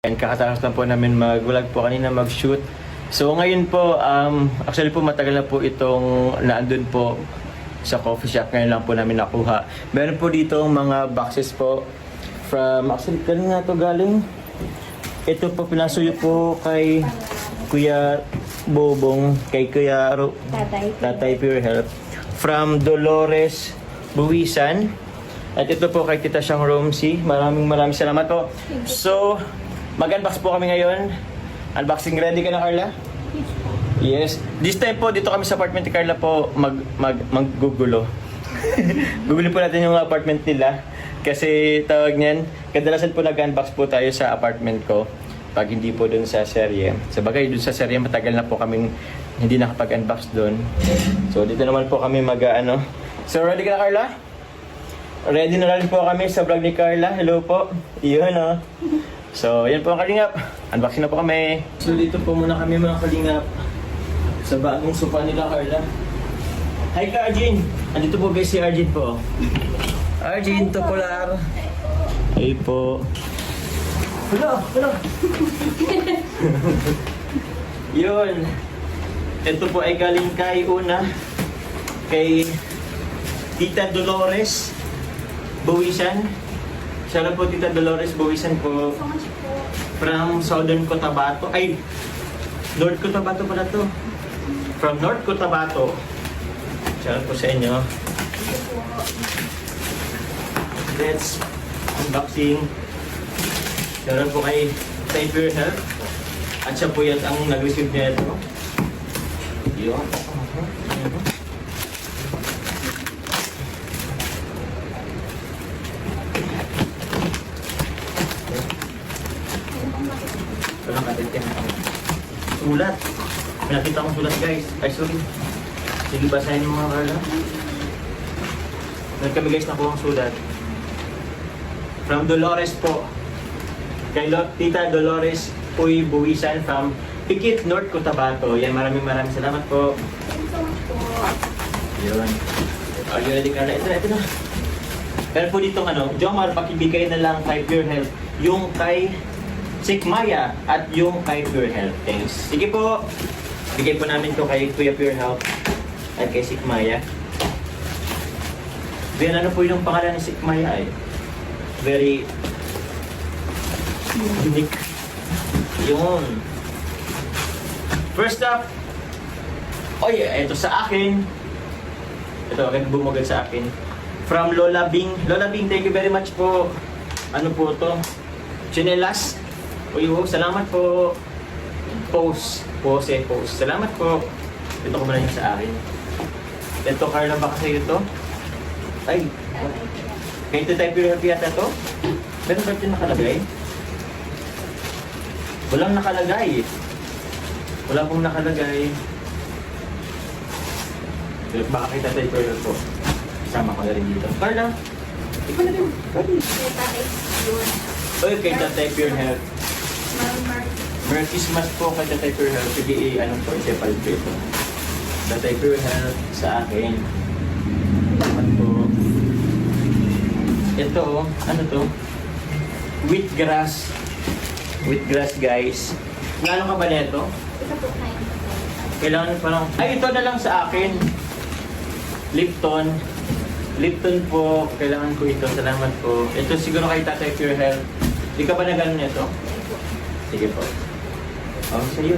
And kakatapos lang po namin mag-vlog po kanina, mag-shoot. So ngayon po, actually po matagal na po itong naandun po sa coffee shop. Ngayon lang po namin nakuha. Meron po dito mga boxes po from, actually kanina to galing. Ito po pinasuyo po kay Kuya Bobong, kay Kuya Tatay Pure Health. From Dolores Buwisan. At ito po kay Tita Siyang Romsey. Maraming salamat po. So, mag-unbox po kami ngayon. Unboxing ready ka na, Carla? Yes. This time po, dito kami sa apartment ni Carla po maggugulo. Gugulo po natin yung apartment nila. Kasi tawag niyan, kadalasan po nag-unbox po tayo sa apartment ko. Pag hindi po dun sa serye. Sa bagay, dun sa serye, matagal na po kaming hindi nakapag-unbox dun. So, dito naman po kami mag-ano. So, ready ka na, Carla? Ready na rin po kami sa vlog ni Carla. Hello po. Iyon o. So, yan po ang Kalingap. Unboxing na po kami. So, dito po muna kami mga Kalingap. Sa bagong sofa nila, Carla. Hi ka, Arjin. Andito po guys si Arjin po. Arjin, Topolar. Hey po. Hala. Yun. Ito po ay galing kay kay Tita Dolores Buwisan. Siya lang po, Tita Dolores Buwisan po. From Southern Cotabato. Ay, North Cotabato pala to. From North Cotabato. Siya lang po sa inyo. Let's unboxing. Siya lang po kay Pure Health. At siya po yan ang nag-receive niya ito. Yun. Sulat. May nakita akong sulat guys. Ay sorry. Sige basahin yung mga Carla. Nagkami guys na po ang sulat. From Dolores po. Kay Tita Dolores Uy Buwisan from Pikit, North Cotabato. Yan, maraming salamat po. Yun. Are you ready, Carla? Ito na. Pero po ditong Jomar, pakibigay na lang kay Pure Health. Yung kay Sikmaya at yung kay Pure Health. Thanks. Sige po. Bigay po namin to kay Kuya Pure Health at kay Sikmaya. Then ano po yung pangalan ni Sikmaya ay? Very unique. Yun. First up. Oh yeah, ito sa akin. Ito, agad bumugad sa akin. From Lola Bing. Lola Bing, thank you very much po. Ano po to? Chinelas. Uy, salamat po. Pose. Salamat po. Ito ko muna yung sa akin. Ito, Carla, baka sa'yo ito? Ay. Kaya ito tayo Pure Health yata to? Meron ba ito nakalagay? Walang nakalagay. Wala pong nakalagay. Baka kita tayo Pure Health po. Sama ko na rin dito. Carla, ikaw na rin. Uy, kay Tatay Pure Health. Merry Christmas po kay Tatay Pure Health. Sige, anong po, i-sepal ko ito. Tatay Pure Health sa akin. Salamat po. Ito, ano to? Wheatgrass. Wheatgrass, guys. Nano ka ba nito? Kailangan parang... Ay, ito na lang sa akin. Lipton. Lipton po. Kailangan ko ito. Salamat po. Ito siguro kay Tatay Pure Health. Di ka ba na gano'n nito? Sige po. Oh, sa'yo.